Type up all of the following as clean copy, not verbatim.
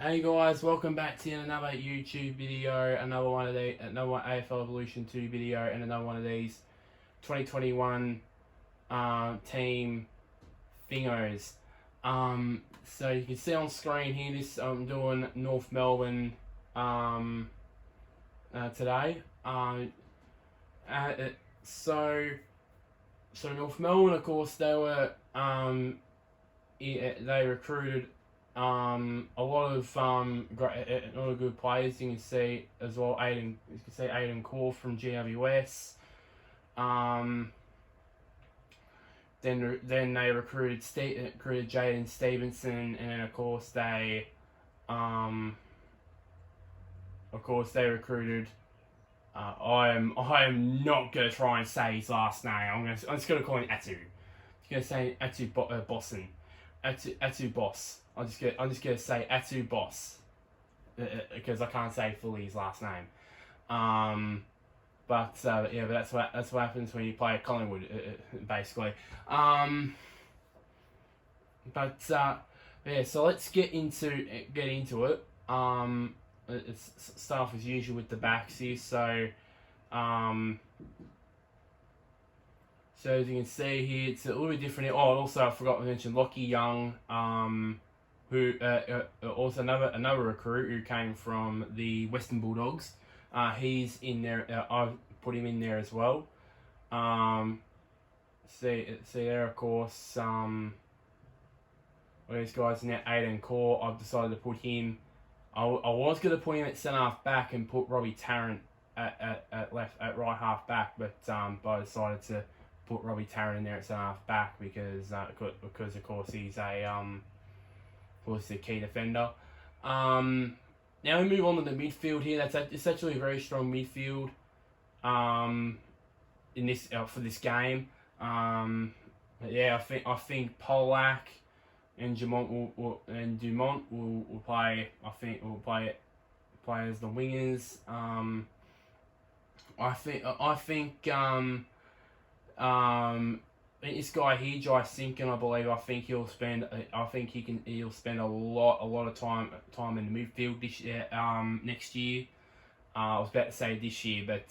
Hey guys, welcome back to another YouTube video, another AFL Evolution 2 video, and another one of these 2021 team thingos. So you can see on screen here, this I'm doing North Melbourne today. So North Melbourne, of course, they recruited a lot of great, a lot of good players. You can see as well. Aiden Core from GWS. Then they recruited Jaden Stevenson, and then of course they recruited. I am not gonna try and say his last name. I'm just gonna call him Atu. I'm gonna say Atu Bosson. Atu Boss. I'm just gonna say Atu Boss because I can't say fully his last name. But that's what happens when you play at Collingwood, basically. So let's get into it. It's start off as usual with the backs here. So as you can see here, it's a little bit different. Oh, and also I forgot to mention Lockie Young, who also another recruit who came from the Western Bulldogs. He's in there. I've put him in there as well. See there, of course. These guys in there, Aiden Core. I've decided to put him. I was going to put him at centre half back and put Robbie Tarrant at right half back, but I decided to put Robbie Tarrant in there at centre half back because of course he's a key defender. Now we move on to the midfield here. It's actually a very strong midfield in this for this game. I think Polak and Dumont will play. I think will play as the wingers. This guy here, Jai Sinkin, I believe. He'll spend a lot of time in the midfield this year, next year. I was about to say this year, but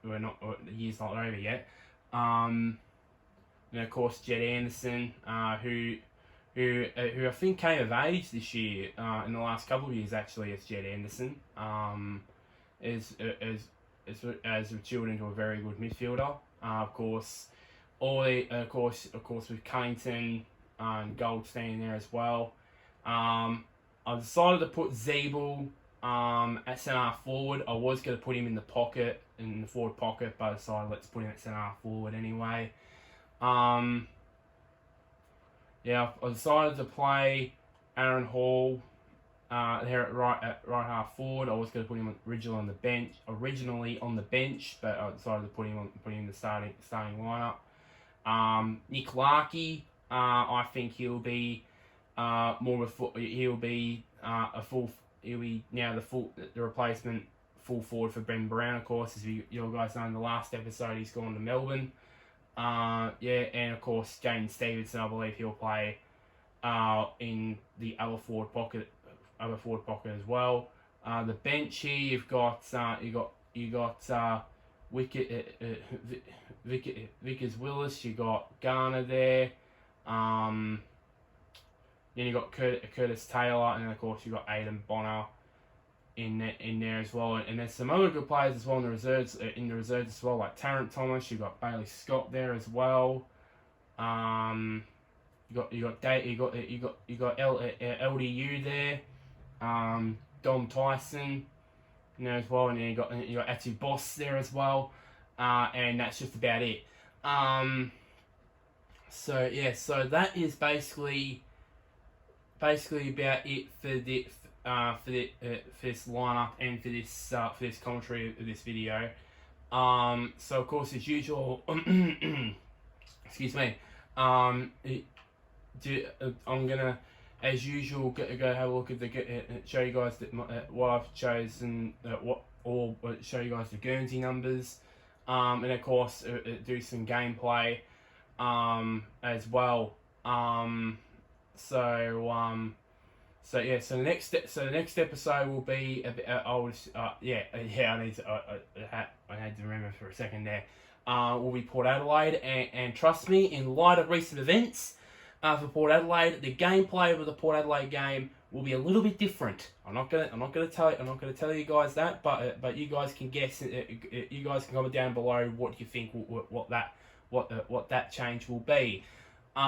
we're not. The year's not over yet. And of course, Jed Anderson, who I think came of age this year, in the last couple of years actually, as Jed Anderson, has matured into a very good midfielder. Of course, with Cunnington and Goldstein there as well. I decided to put Zeeble at centre half forward. I was going to put him in the forward pocket, but I decided let's put him at centre half forward anyway. I decided to play Aaron Hall there at right half forward. I was going to put him originally on the bench, but I decided to put him in the starting lineup. Nick Larkey, I think he'll be the replacement full forward for Ben Brown, of course, as you guys know in the last episode he's gone to Melbourne. And of course Jaden Stevenson, I believe he'll play in the other forward pocket as well. The bench here, you've got Vickers Willis, you got Garner there. Then you got Curtis Taylor, and then of course you got Aidan Bonner in there as well. And there's some other good players as well in the reserves as well, like Tarrant Thomas. You got Bailey Scott there as well. You got LDU there. Dom Tyson, as well, and then you got Atu Boss there as well. And that's just about it. So that is basically about it for this lineup and for this commentary of this video. So of course, as usual, excuse me. I'm gonna, as usual, go have a look at show you guys what I've chosen, show you guys the Guernsey numbers, and of course do some gameplay as well. So the next episode will be a bit, I need to remember for a second there. Will be Port Adelaide, and trust me, in light of recent events, for Port Adelaide, the gameplay of the Port Adelaide game will be a little bit different. I'm not gonna tell you guys that, but you guys can guess. You guys can comment down below what you think what that change will be. But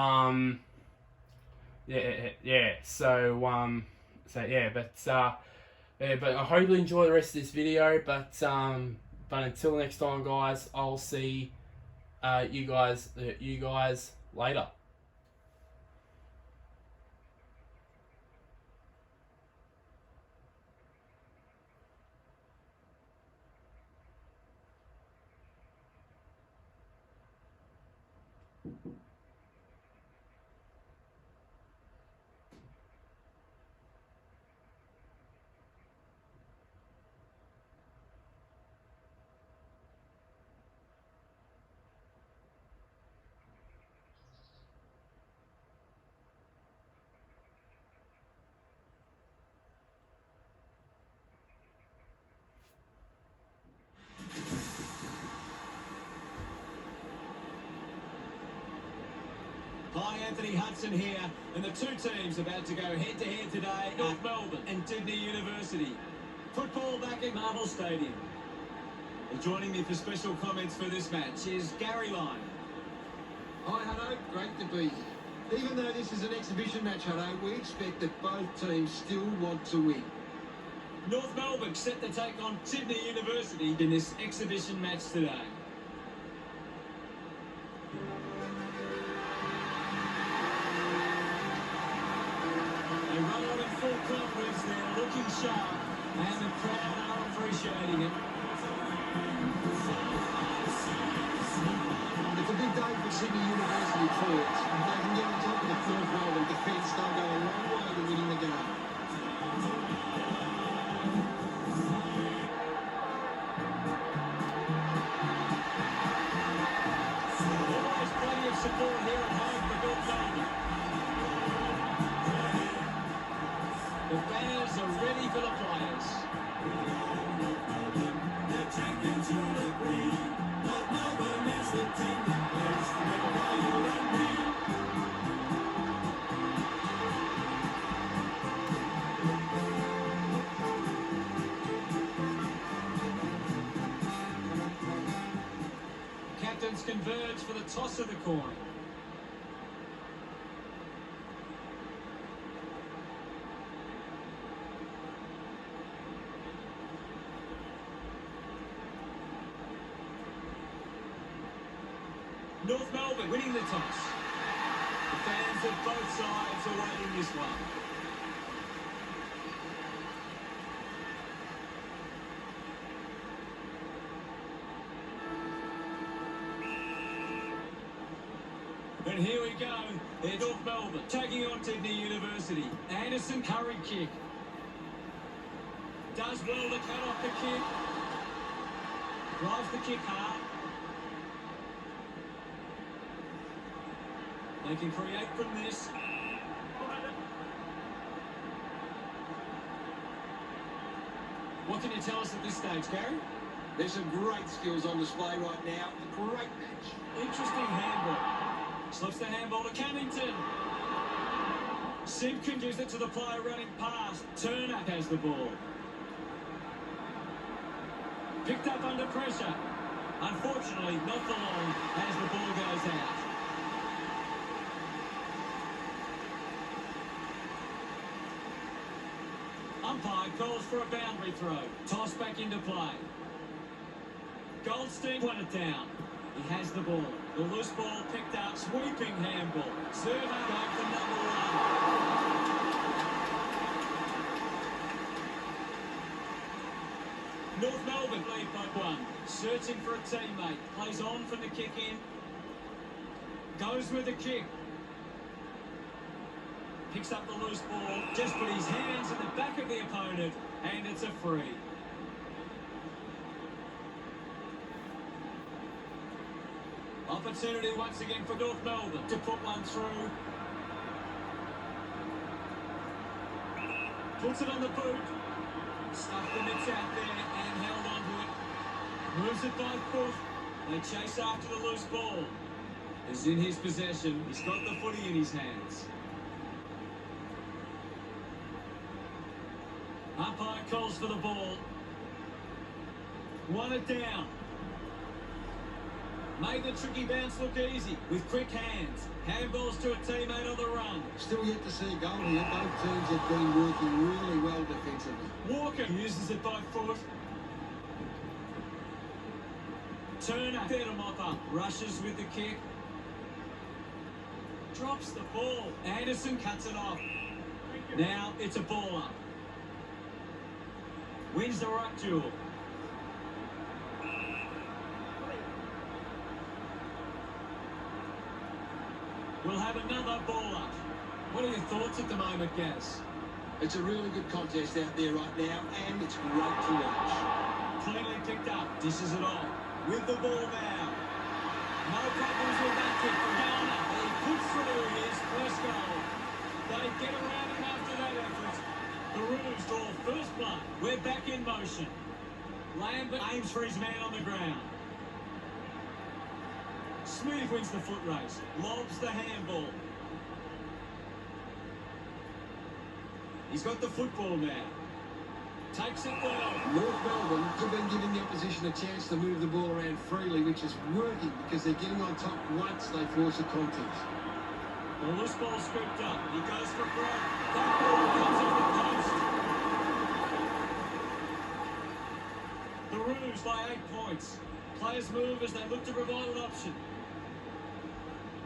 I hope you enjoy the rest of this video. But until next time, guys, I'll see you guys later. Hi, Anthony Hudson here, and the two teams about to go head-to-head today, North Melbourne and Sydney University. Football back at Marvel Stadium. Well, joining me for special comments for this match is Gary Lyon. Hi, Hutto. Great to be here. Even though this is an exhibition match, Hutto, we expect that both teams still want to win. North Melbourne set to take on Sydney University in this exhibition match today. They run on in full confidence there, looking sharp, and the crowd are appreciating it. It's a big day for Sydney University forwards. If they can get on top of the North Melbourne defence, they'll go a long way to winning the game. Always plenty of support here at home for North Melbourne. The banners are ready for the players. Captains converge for the toss of the coin. North Melbourne winning the toss. The fans of both sides are waiting this one. And here we go. There's North Melbourne taking on Sydney University. Anderson Curry kick. Does well to cut off the kick. Drives the kick hard. They can create from this. What can you tell us at this stage, Gary? There's some great skills on display right now. A great match. Interesting handball. Slips the handball to Cunnington. Simpkin gives it to the player running past. Turner has the ball. Picked up under pressure. Unfortunately, not for long as the ball goes out. Umpire calls for a boundary throw. Toss back into play. Goldstein won it down. He has the ball. The loose ball picked up. Sweeping handball. Serve back for number one. North Melbourne lead by one. Searching for a teammate. Plays on from the kick in. Goes with the kick. Picks up the loose ball, just put his hands in the back of the opponent, and it's a free. Opportunity once again for North Melbourne to put one through. Puts it on the boot. Stuck the mitts out there and held onto it. Moves it by foot. They chase after the loose ball. It's in his possession. He's got the footy in his hands. Umpire calls for the ball. Won it down. Made the tricky bounce look easy with quick hands. Handballs to a teammate on the run. Still yet to see a goal here. Both teams have been working really well defensively. Walker uses it by foot. Turner, there to mop up. Rushes with the kick. Drops the ball. Anderson cuts it off. Now it's a ball up. Wins the ruck duel. We'll have another ball up. What are your thoughts at the moment, Gaz? It's a really good contest out there right now, and it's great to watch. Cleanly picked up. Dishes it on. With the ball now. No problems with that kick from Downer. He puts through his first goal. They get around him after that effort. The Roos draw first blood. We're back in motion. Lambert aims for his man on the ground. Smooth wins the foot race. Lobs the handball. He's got the football now. Takes it well. North Melbourne have been giving the opposition a chance to move the ball around freely, which is working because they're getting on top once they force a contest. The loose ball scooped up. He goes for Brad. That ball comes off the post. The Roos by 8 points. Players move as they look to provide an option.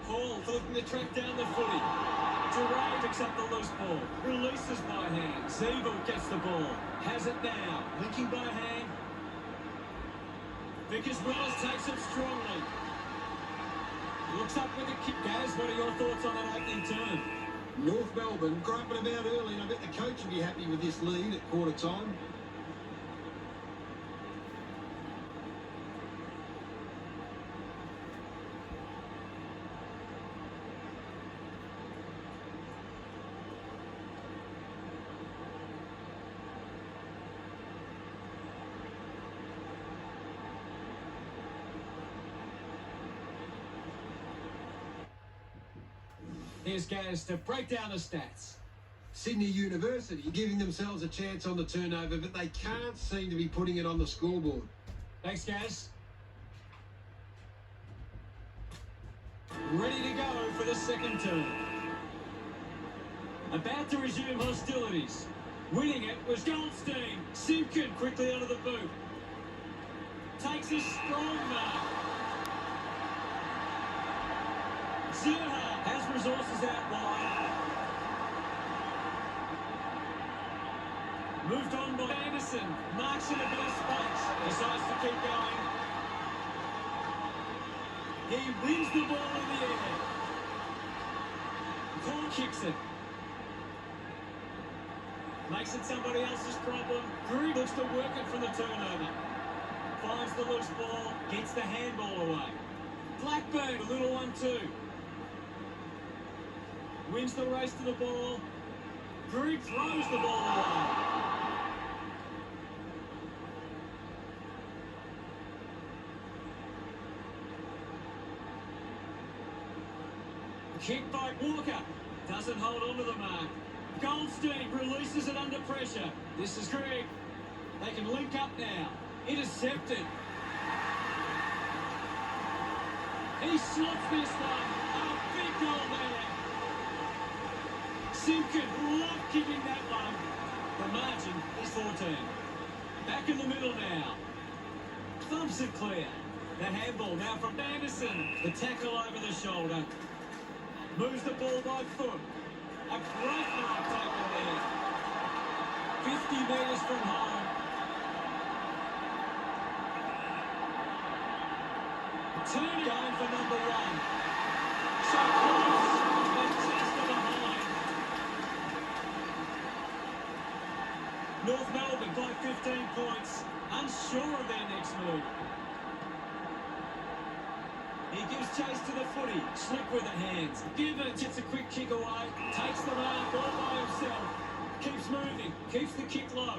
Hall looking to track down the footy. Duray picks up the loose ball. Releases by hand. Zeeble gets the ball. Has it now. Linking by hand. Vickers-Willis takes it strongly. Looks up with a kick. Gaz, what are your thoughts on that opening turn? North Melbourne griping about early, and I bet the coach will be happy with this lead at quarter time. Here's Gaz to break down the stats. Sydney University giving themselves a chance on the turnover, but they can't seem to be putting it on the scoreboard. Thanks, Gaz. Ready to go for the second turn. About to resume hostilities. Winning it was Goldstein. Simpkin quickly onto the boot. Takes a strong mark. Zerha has resources out wide. Moved on by Anderson. Marks in a bit of space. Decides to keep going. He wins the ball in the air. Cole kicks it. Makes it somebody else's problem. Greig looks to work it from the turnover. Finds the loose ball. Gets the handball away. Blackburn, a little 1-2. Wins the race to the ball. Greig throws the ball away. Kick by Walker. Doesn't hold on to the mark. Goldstein releases it under pressure. This is Greig. They can link up now. Intercepted. He slots this one. A big goal there. Simpkin love kicking that one. The margin is 14. Back in the middle now. Thumps it clear. The handball now from Anderson. The tackle over the shoulder. Moves the ball by foot. A great mark tackle there. 50 metres from home. Turner going for number one. So close. But just to behind. North Melbourne by 15 points. Unsure of their next move. He gives chase to the footy. Slip with the hands. Gibbons gets a quick kick away. Takes the mark all by himself. Keeps moving. keeps the kick low.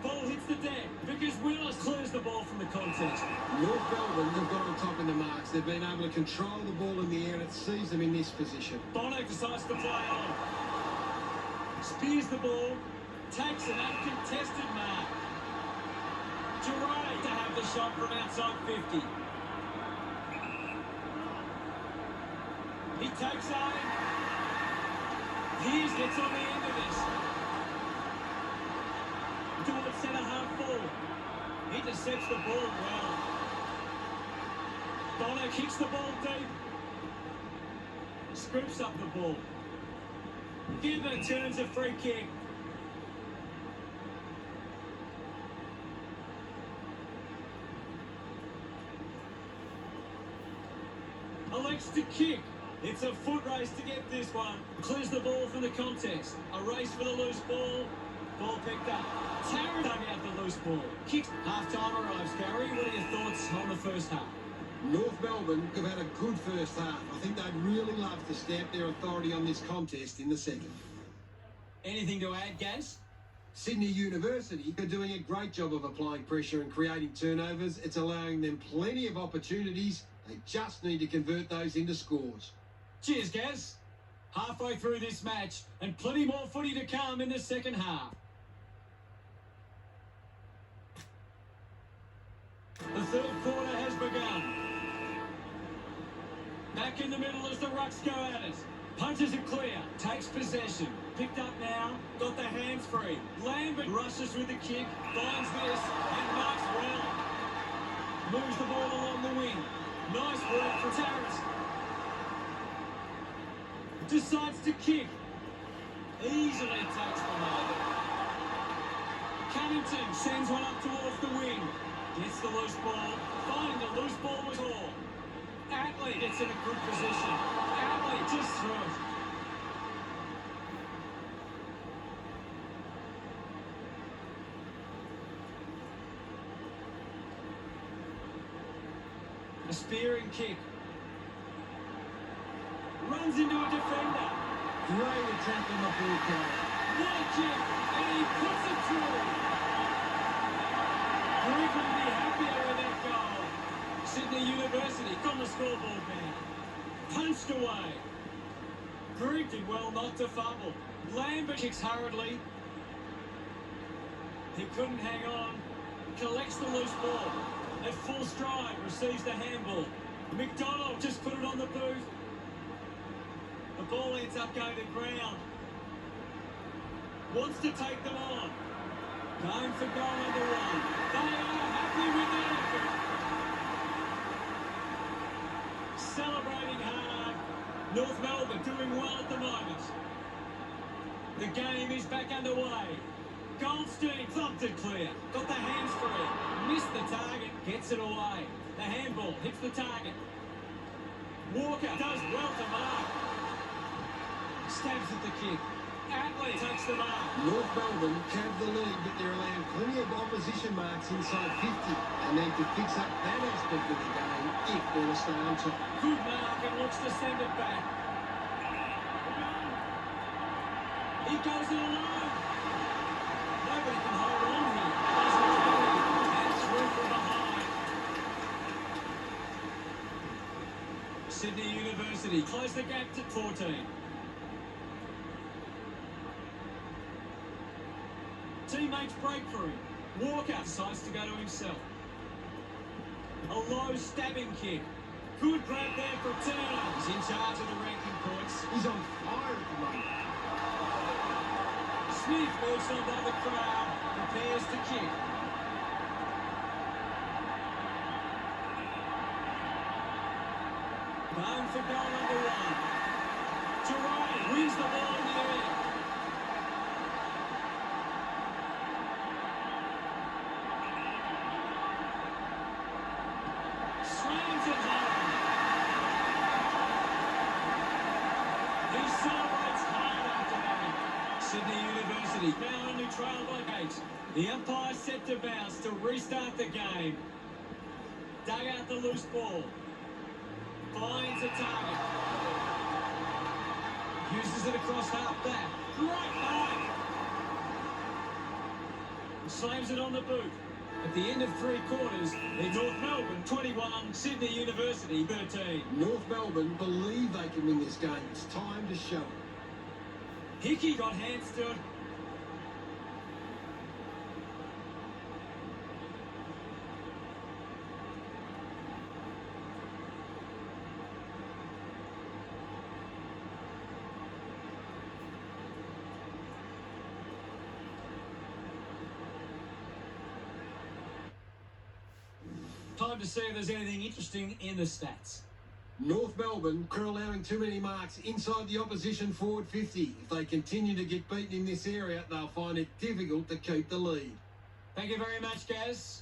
Ball hits the deck. Vickers Willis clears the ball from the contest. North Melbourne have got on top in the marks. They've been able to control the ball in the air and it sees them in this position. Bono decides to play on. Spears the ball. Takes an uncontested mark. Duray to have the shot from outside 50. He takes aim. Hughes gets on the end of this. Towards centre half forward. He intercepts the ball well. Bono kicks the ball deep. Scoops up the ball. Gibber turns a free kick. Elects to kick. It's a foot race to get this one. Clears the ball from the contest. A race for the loose ball. Ball picked up. Tarrant dug out the loose ball. Kicks. Half-time arrives, Gary. What are your thoughts on the first half? North Melbourne have had a good first half. I think they'd really love to stamp their authority on this contest in the second. Anything to add, Gaz? Sydney University are doing a great job of applying pressure and creating turnovers. It's allowing them plenty of opportunities. They just need to convert those into scores. Cheers, Gaz. Halfway through this match, and plenty more footy to come in the second half. The third quarter has begun. Back in the middle as the Rucks go at it. Punches it clear, takes possession. Picked up now, got the hands free. Lambert rushes with the kick, finds this, and marks well. Moves the ball along the wing. Nice work for Tarrant. Decides to kick. Easily takes the mark. Cunnington sends one up towards the wing. Gets the loose ball. Finding the loose ball was all. Atley gets in a good position. Atley just throws. A spearing kick. Runs into a defender. Great attack on the ball carrier. What a kick! And he puts it through. Greg will be happier with that goal. Sydney University on the scoreboard now. Punched away. Greg did well not to fumble. Lambert kicks hurriedly. He couldn't hang on. Collects the loose ball. At full stride, receives the handball. McDonald just put it on the boot. The ball ends up going to ground. Wants to take them on. Going for goal number one. They are happy with their effort. Celebrating hard. North Melbourne doing well at the moment. The game is back underway. Goldstein thumped it clear. Got the hands free. Missed the target. Gets it away. The handball hits the target. Walker does well to mark. Stabs at the kick. Atley takes the mark. North Melbourne have the lead, but they're allowing plenty of opposition marks inside 50. They need to fix up that aspect of the game if they're to stay on top. Good mark and looks to send it back. He goes it alone. Nobody can hold on here. And through from behind. Sydney University close the gap to 14. Teammates break for him. Walker decides to go to himself. A low stabbing kick. Good grab there for Turner. He's in charge of the ranking points. He's on fire at the moment. Smith moves on by the crowd. Prepares to kick. Going for goal number one. Duray wins the ball in the air. Slams it home. He celebrates hard after that. Sydney University now only trail by 8. The umpire set to bounce to restart the game. Dug out the loose ball. Finds a target. Uses it across half back. Great mark. slams it on the boot. At the end of 3 quarters, it's North Melbourne 21, Sydney University 13. North Melbourne believe they can win this game. It's time to show it. Hickey got hands to it. Time to see if there's anything interesting in the stats. North Melbourne are allowing too many marks inside the opposition forward 50. If they continue to get beaten in this area, they'll find it difficult to keep the lead. Thank you very much, Gaz.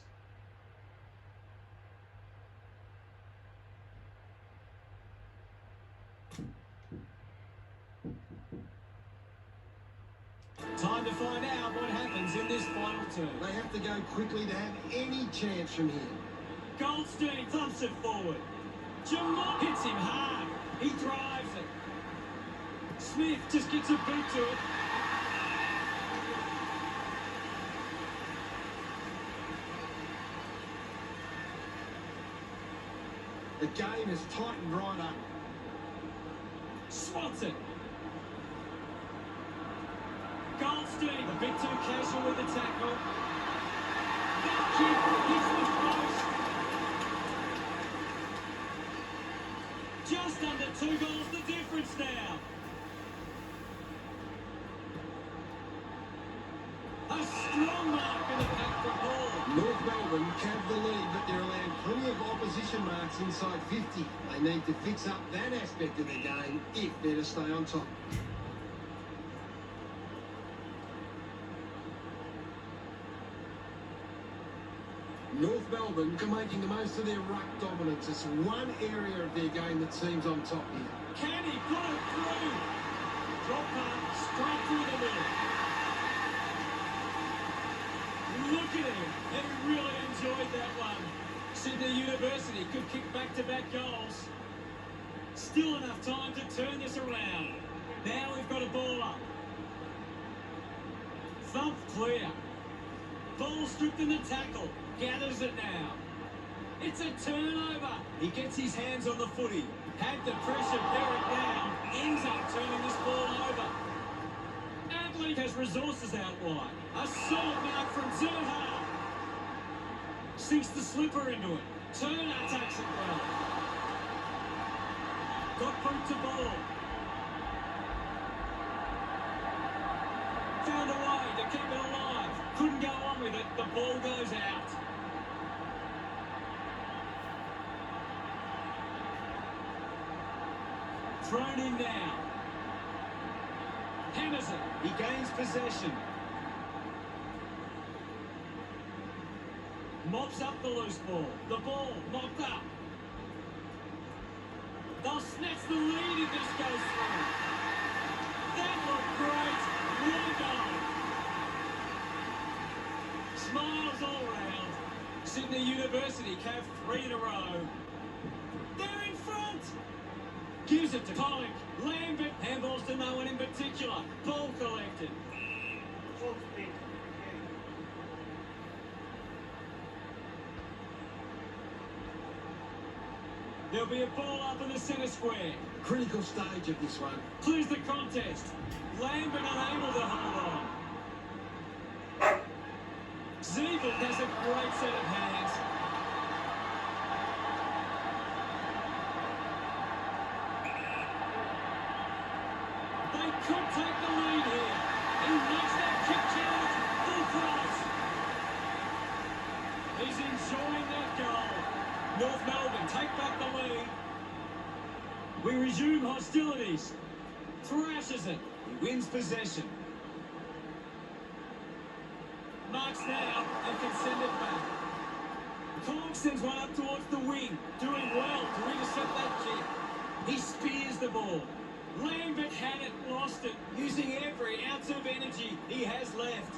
Time to find out what happens in this final turn. They have to go quickly to have any chance from here. Goldstein thumps it forward. Jamal hits him hard. He drives it. Smith just gets a beat to it. The game has tightened right up. Swats it. Goldstein a bit too casual with the tackle. That kick hits the post. Just under 2 goals the difference now. A strong mark in the pack for Paul. North Melbourne have the lead, but they're allowing plenty of opposition marks inside 50. They need to fix up that aspect of the game if they're to stay on top. North Melbourne are making the most of their ruck dominance. It's one area of their game that seems on top here. Can he put it through? Drop punt straight through the middle. Look at him. He really enjoyed that one. Sydney University could kick back-to-back goals. Still enough time to turn this around. Now we've got a ball up. Thump clear. Ball stripped in the tackle. Gathers it now. It's a turnover. He gets his hands on the footy. Had the pressure, bear it down. Ends up turning this ball over. Adelaide has resources out wide. A solid mark from Zerha. Sinks the slipper into it. Turner takes it well. Got boot to ball. Found a way to keep it alive. Couldn't go on with it. The ball goes out. Thrown in now. Hammers it. He gains possession. Mops up the loose ball. The ball mopped up. They'll snatch the lead if this goes through. That looked great. What a goal. Smiles all round. Sydney University have 3 in a row. They're in front. Gives it to Pollock. Lambert. Handballs to no one in particular. Ball collected. There'll be a ball up in the centre square. Critical stage of this one. Clears the contest. Lambert unable to hold on. Ziegel has a great set of hands. They could take the lead here. He makes that kick count. Full cross. He's enjoying that goal. North Melbourne take back the lead. We resume hostilities. Thrashes it. He wins possession. Marks now and can send it back. Clark sends one up towards the wing. Doing well to intercept that kick. He spears the ball. Lambert had it, lost it, using every ounce of energy he has left.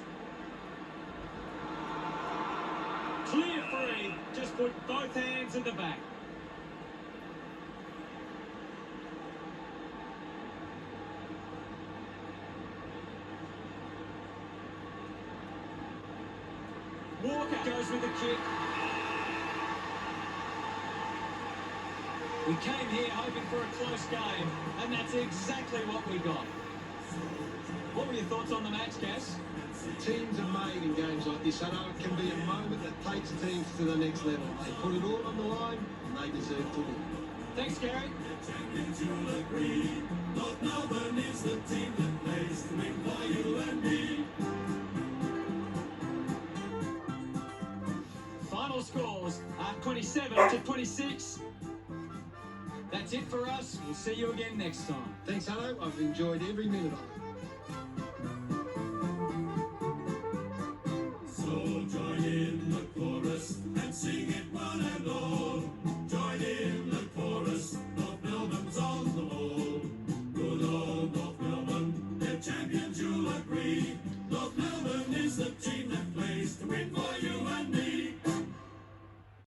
Clear free, just put both hands in the back. Walker goes with the kick. We came here hoping for a close game, and that's exactly what we got. What were your thoughts on the match, Cass? Teams are made in games like this. I know it can be a moment that takes teams to the next level. They put it all on the line, and they deserve to win. Thanks, Gary. Melbourne is the team that plays to win for you and me. Final scores are 27-26. That's it for us. We'll see you again next time. Thanks, Hanno. I've enjoyed every minute of it.